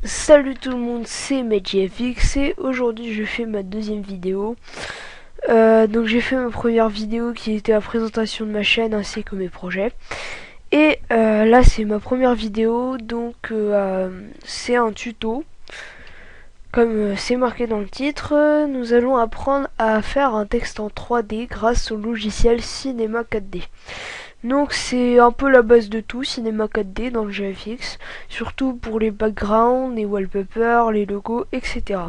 Salut tout le monde, c'est MedJFX et aujourd'hui je fais ma deuxième vidéo. Donc j'ai fait ma première vidéo qui était la présentation de ma chaîne ainsi que mes projets. Et là c'est ma première vidéo, donc c'est un tuto. Comme c'est marqué dans le titre, nous allons apprendre à faire un texte en 3D grâce au logiciel Cinema 4D. Donc c'est un peu la base de tout, Cinema 4D dans le GFX, surtout pour les backgrounds, les wallpapers, les logos, etc.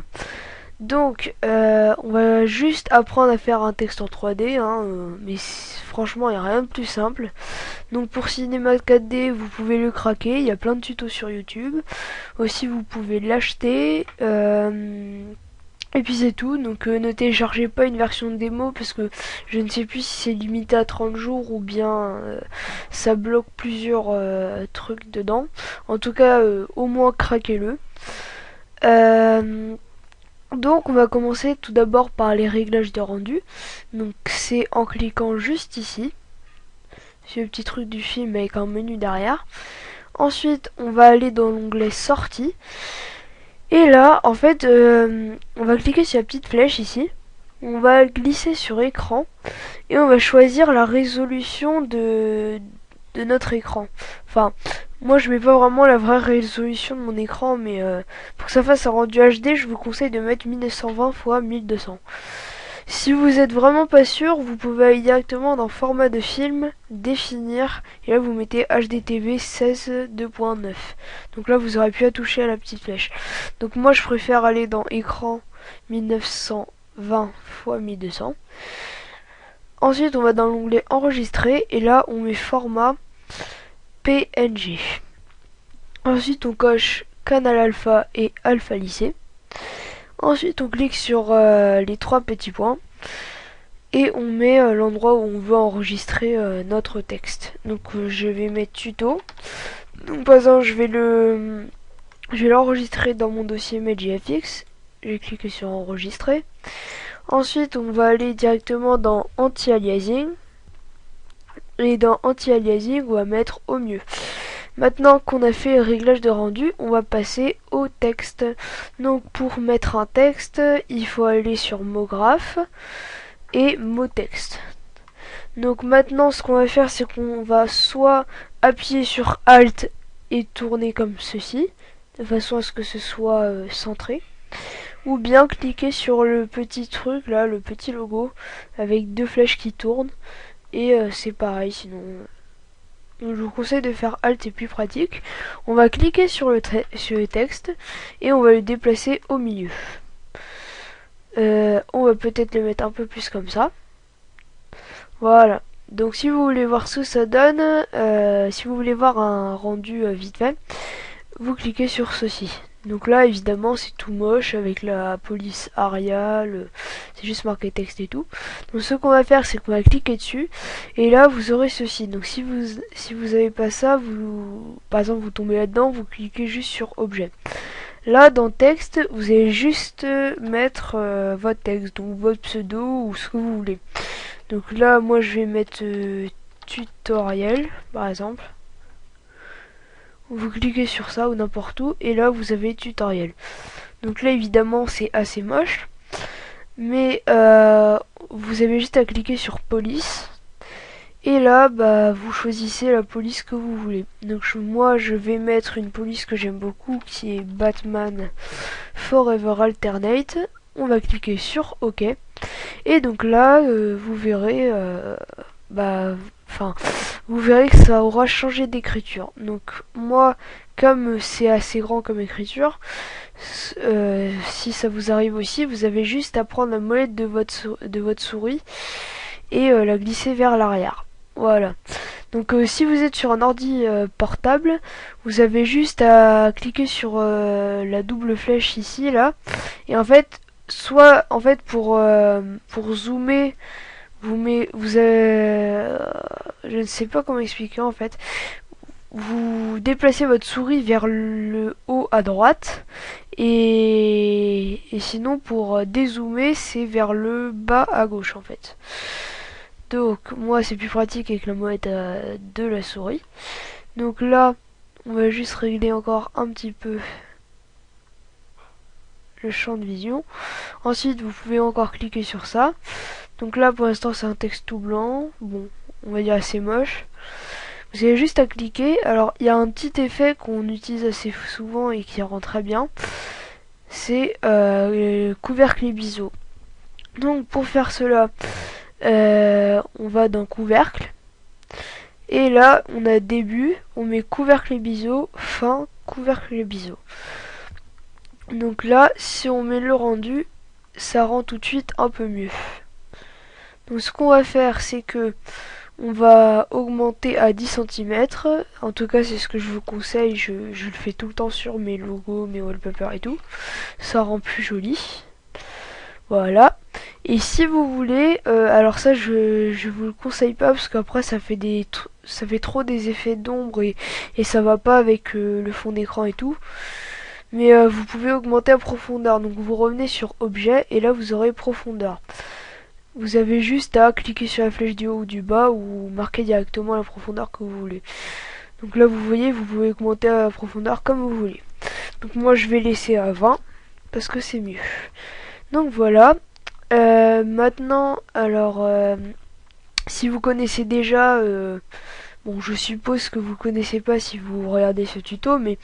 Donc on va juste apprendre à faire un texte en 3D, mais franchement il n'y a rien de plus simple. Donc pour Cinema 4D vous pouvez le craquer, il y a plein de tutos sur YouTube. Aussi vous pouvez l'acheter. Et puis c'est tout, donc ne téléchargez pas une version de démo parce que je ne sais plus si c'est limité à 30 jours ou bien ça bloque plusieurs trucs dedans. En tout cas, au moins craquez-le. Euh, donc on va commencer tout d'abord par les réglages de rendu. Donc c'est en cliquant juste ici. C'est le petit truc du film avec un menu derrière. Ensuite on va aller dans l'onglet sortie. Et là, en fait, on va cliquer sur la petite flèche ici. On va glisser sur écran et on va choisir la résolution de notre écran. Enfin, moi je mets pas vraiment la vraie résolution de mon écran, mais pour que ça fasse un rendu HD, je vous conseille de mettre 1920 x 1200. Si vous êtes vraiment pas sûr, vous pouvez aller directement dans format de film, définir, et là vous mettez HDTV 16 2.9. Donc là vous aurez plus à toucher à la petite flèche. Donc moi je préfère aller dans écran 1920 x 1200. Ensuite on va dans l'onglet enregistrer, et là on met format PNG. Ensuite on coche canal alpha et alpha lycée. Ensuite on clique sur les trois petits points et on met l'endroit où on veut enregistrer notre texte. Donc je vais mettre tuto. Donc par exemple je vais l'enregistrer dans mon dossier MedJFX. Je vais cliquer sur enregistrer. Ensuite on va aller directement dans anti-aliasing. Et dans anti-aliasing on va mettre au mieux. Maintenant qu'on a fait le réglage de rendu, on va passer au texte. Donc pour mettre un texte, il faut aller sur mot graphe et mot texte. Donc maintenant ce qu'on va faire, c'est qu'on va soit appuyer sur Alt et tourner comme ceci, de façon à ce que ce soit centré, ou bien cliquer sur le petit truc là, le petit logo avec deux flèches qui tournent, et c'est pareil sinon. Donc je vous conseille de faire Alt, c'est plus pratique. On va cliquer sur le texte et on va le déplacer au milieu. On va peut-être le mettre un peu plus comme ça. Voilà. Donc si vous voulez voir ce que ça donne, si vous voulez voir un rendu vite fait, vous cliquez sur ceci. Donc là évidemment c'est tout moche avec la police Arial, c'est juste marqué texte et tout. Donc ce qu'on va faire c'est qu'on va cliquer dessus et là vous aurez ceci. Donc si vous avez pas ça, vous par exemple vous tombez là-dedans, vous cliquez juste sur objet. Là dans texte vous allez juste mettre votre texte, donc votre pseudo ou ce que vous voulez. Donc là moi je vais mettre tutoriel par exemple. Vous cliquez sur ça ou n'importe où et là vous avez tutoriel. Donc là évidemment c'est assez moche, mais vous avez juste à cliquer sur police et là bah vous choisissez la police que vous voulez. Donc moi je vais mettre une police que j'aime beaucoup qui est Batman Forever Alternate. On va cliquer sur OK et donc là vous verrez vous verrez que ça aura changé d'écriture. Donc moi, comme c'est assez grand comme écriture, si ça vous arrive aussi, vous avez juste à prendre la molette de votre souris et la glisser vers l'arrière. Voilà. Donc si vous êtes sur un ordi portable, vous avez juste à cliquer sur la double flèche ici là, et en fait, soit en fait pour zoomer je ne sais pas comment expliquer en fait. Vous déplacez votre souris vers le haut à droite et sinon pour dézoomer c'est vers le bas à gauche en fait. Donc moi c'est plus pratique avec la molette de la souris. Donc là on va juste régler encore un petit peu le champ de vision. Ensuite vous pouvez encore cliquer sur ça. Donc là pour l'instant c'est un texte tout blanc, bon on va dire assez moche. Vous avez juste à cliquer. Alors il y a un petit effet qu'on utilise assez souvent et qui rend très bien, c'est couvercle et biseau. Donc pour faire cela, on va dans couvercle. Et là, on a début, on met couvercle et biseau, fin, couvercle et biseau. Donc là, si on met le rendu, ça rend tout de suite un peu mieux. Donc ce qu'on va faire, c'est que on va augmenter à 10 cm. En tout cas, c'est ce que je vous conseille. Je le fais tout le temps sur mes logos, mes wallpapers et tout. Ça rend plus joli. Voilà. Et si vous voulez, alors ça je vous le conseille pas parce qu'après ça fait trop des effets d'ombre et ça va pas avec le fond d'écran et tout. Mais vous pouvez augmenter la profondeur. Donc vous revenez sur objet et là vous aurez profondeur. Vous avez juste à cliquer sur la flèche du haut ou du bas ou marquer directement la profondeur que vous voulez. Donc là vous voyez, vous pouvez augmenter la profondeur comme vous voulez. Donc moi je vais laisser à 20 parce que c'est mieux. Donc voilà. Maintenant, alors, si vous connaissez déjà, bon, je suppose que vous connaissez pas si vous regardez ce tuto, mais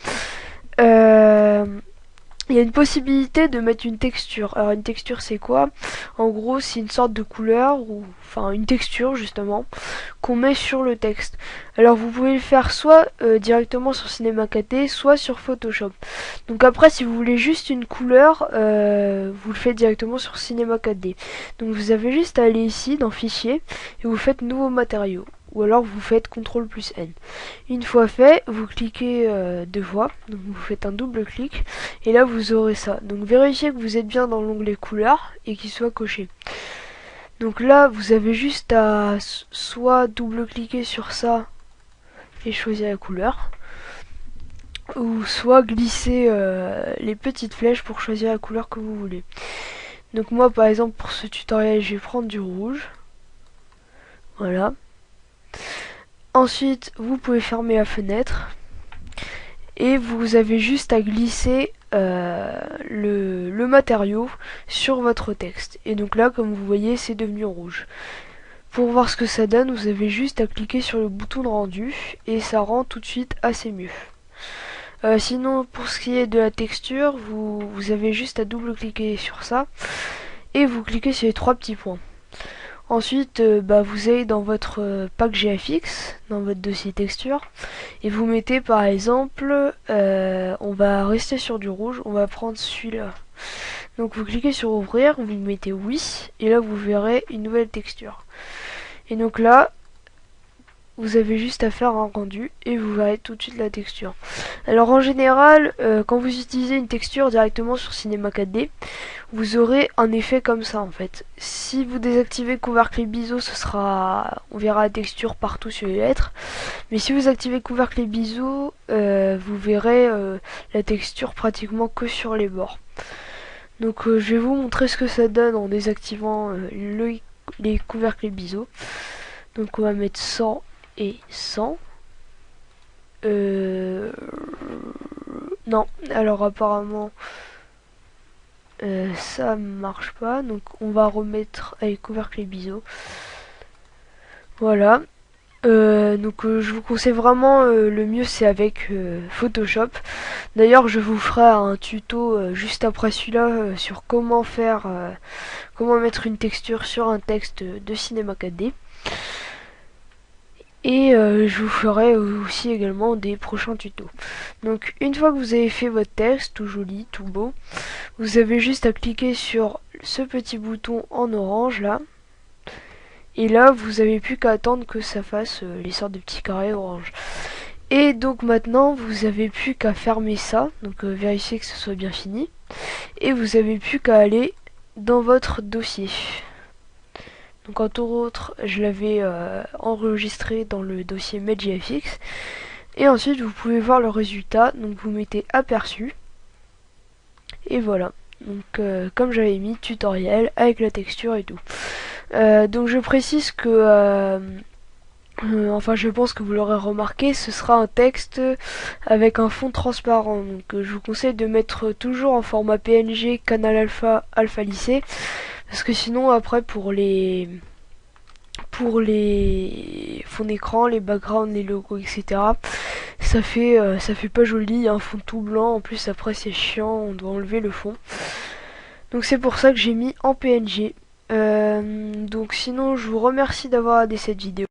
il y a une possibilité de mettre une texture. Alors une texture c'est quoi? En gros c'est une sorte de couleur, ou enfin une texture justement, qu'on met sur le texte. Alors vous pouvez le faire soit directement sur Cinema 4D, soit sur Photoshop. Donc après si vous voulez juste une couleur, vous le faites directement sur Cinema 4D. Donc vous avez juste à aller ici dans Fichier, et vous faites Nouveaux matériaux. Ou alors vous faites CTRL+N. Une fois fait, vous cliquez deux fois, donc vous faites un double clic, et là vous aurez ça. Donc vérifiez que vous êtes bien dans l'onglet couleur et qu'il soit coché. Donc là vous avez juste à soit double cliquer sur ça et choisir la couleur, ou soit glisser les petites flèches pour choisir la couleur que vous voulez. Donc moi par exemple pour ce tutoriel je vais prendre du rouge. Voilà. Ensuite, vous pouvez fermer la fenêtre et vous avez juste à glisser le matériau sur votre texte. Et donc là, comme vous voyez, c'est devenu rouge. Pour voir ce que ça donne, vous avez juste à cliquer sur le bouton de rendu et ça rend tout de suite assez mieux. Sinon, pour ce qui est de la texture, vous avez juste à double-cliquer sur ça et vous cliquez sur les trois petits points. Ensuite, vous allez dans votre pack GFX, dans votre dossier texture, et vous mettez par exemple, on va rester sur du rouge, on va prendre celui-là. Donc vous cliquez sur ouvrir, vous mettez oui, et là vous verrez une nouvelle texture. Et donc là, vous avez juste à faire un rendu et vous verrez tout de suite la texture. Alors en général, quand vous utilisez une texture directement sur Cinema 4D, vous aurez un effet comme ça en fait. Si vous désactivez couvercle et biseau, on verra la texture partout sur les lettres. Mais si vous activez couvercle et biseau, vous verrez la texture pratiquement que sur les bords. Donc je vais vous montrer ce que ça donne en désactivant les couvercles et biseau. Donc on va mettre 100 et 100. Non, alors apparemment ça marche pas, donc on va remettre avec couvercle et biseau. Voilà. Donc je vous conseille vraiment, le mieux c'est avec Photoshop. D'ailleurs je vous ferai un tuto juste après celui-là sur comment mettre une texture sur un texte de Cinema 4D. Et je vous ferai aussi également des prochains tutos. Donc une fois que vous avez fait votre texte, tout joli, tout beau, vous avez juste à cliquer sur ce petit bouton en orange là. Et là vous avez plus qu'à attendre que ça fasse les sortes de petits carrés orange. Et donc maintenant vous avez plus qu'à fermer ça, donc vérifier que ce soit bien fini. Et vous avez plus qu'à aller dans votre dossier. Donc entre autres, je l'avais enregistré dans le dossier MedGFX. Et ensuite, vous pouvez voir le résultat. Donc vous mettez aperçu. Et voilà. Donc comme j'avais mis tutoriel avec la texture et tout. Donc je précise que Enfin je pense que vous l'aurez remarqué, ce sera un texte avec un fond transparent. Donc je vous conseille de mettre toujours en format PNG Canal Alpha Alpha Lycée, parce que sinon après pour les fonds d'écran, les backgrounds, les logos, etc. Ça fait pas joli, un fond tout blanc. En plus après c'est chiant, on doit enlever le fond. Donc c'est pour ça que j'ai mis en PNG. Donc sinon je vous remercie d'avoir regardé cette vidéo.